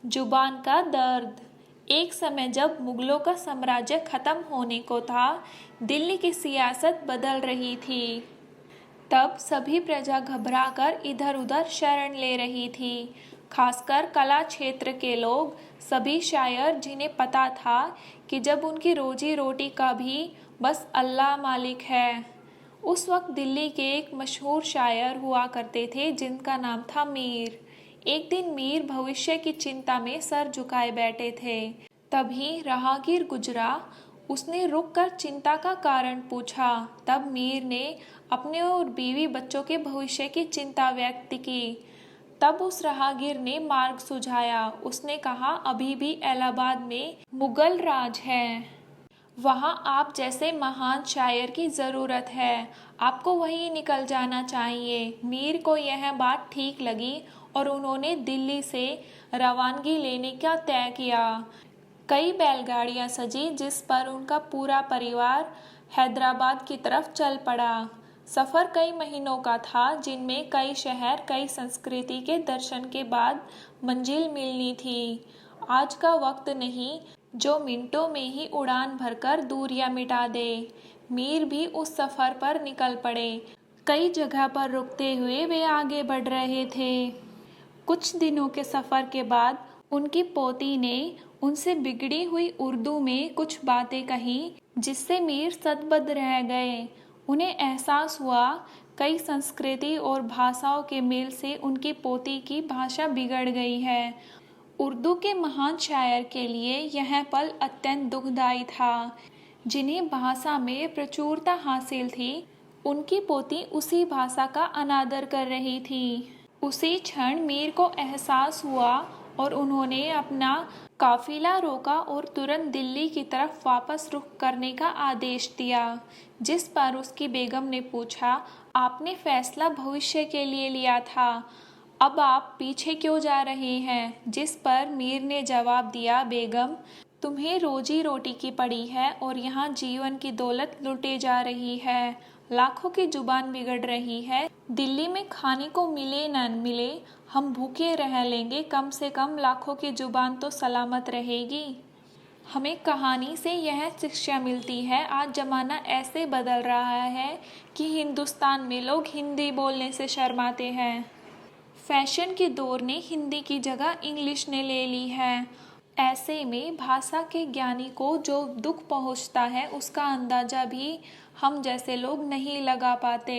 जुबान का दर्द। एक समय जब मुगलों का साम्राज्य खत्म होने को था, दिल्ली की सियासत बदल रही थी। तब सभी प्रजा घबराकर इधर उधर शरण ले रही थी, खासकर कला क्षेत्र के लोग। सभी शायर जिन्हें पता था कि जब उनकी रोजी रोटी का भी बस अल्लाह मालिक है। उस वक्त दिल्ली के एक मशहूर शायर हुआ करते थे जिनका नाम था मीर। एक दिन मीर भविष्य की चिंता में सर झुकाए बैठे थे। तभी राहगीर गुजरा। उसने रुककर चिंता का कारण पूछा। तब मीर ने अपने और बीवी बच्चों के भविष्य की चिंता व्यक्त की। तब उस राहगीर ने मार्ग सुझाया। उसने कहा, अभी भी इलाहाबाद में मुगल राज है, वहाँ आप जैसे महान शायर की ज़रूरत है, आपको वहीं निकल जाना चाहिए। मीर को यह बात ठीक लगी और उन्होंने दिल्ली से रवानगी लेने का तय किया। कई बैलगाड़ियां सजी जिस पर उनका पूरा परिवार हैदराबाद की तरफ चल पड़ा। सफ़र कई महीनों का था, जिनमें कई शहर, कई संस्कृति के दर्शन के बाद मंजिल मिलनी थी। आज का वक्त नहीं जो मिनटों में ही उड़ान भरकर दूरियां मिटा दे। मीर भी उस सफ़र पर निकल पड़े। कई जगह पर रुकते हुए वे आगे बढ़ रहे थे। कुछ दिनों के सफ़र के बाद उनकी पोती ने उनसे बिगड़ी हुई उर्दू में कुछ बातें कही, जिससे मीर सदबद रह गए। उन्हें एहसास हुआ कई संस्कृति और भाषाओं के मेल से उनकी पोती की भाषा बिगड़ गई है। उर्दू के महान शायर के लिए यह पल अत्यंत दुखदायी था। जिन्हें भाषा में प्रचुरता हासिल थी, उनकी पोती उसी भाषा का अनादर कर रही थी। उसी क्षण मीर को एहसास हुआ और उन्होंने अपना काफिला रोका और तुरंत दिल्ली की तरफ वापस रुख करने का आदेश दिया। जिस पर उसकी बेगम ने पूछा, आपने फैसला भविष्य के लिए लिया था, अब आप पीछे क्यों जा रहे हैं? जिस पर मीर ने जवाब दिया, बेगम, तुम्हें रोजी रोटी की पड़ी है और यहाँ जीवन की दौलत लुटे जा रही है। लाखों की जुबान बिगड़ रही है। दिल्ली में खाने को मिले न मिले, हम भूखे रह लेंगे, कम से कम लाखों की जुबान तो सलामत रहेगी। हमें कहानी से यह शिक्षा मिलती है, आज ज़माना ऐसे बदल रहा है कि हिंदुस्तान में लोग हिंदी बोलने से शर्माते हैं। फैशन के दौर ने हिंदी की जगह इंग्लिश ने ले ली है। ऐसे में भाषा के ज्ञानी को जो दुख पहुंचता है, उसका अंदाज़ा भी हम जैसे लोग नहीं लगा पाते।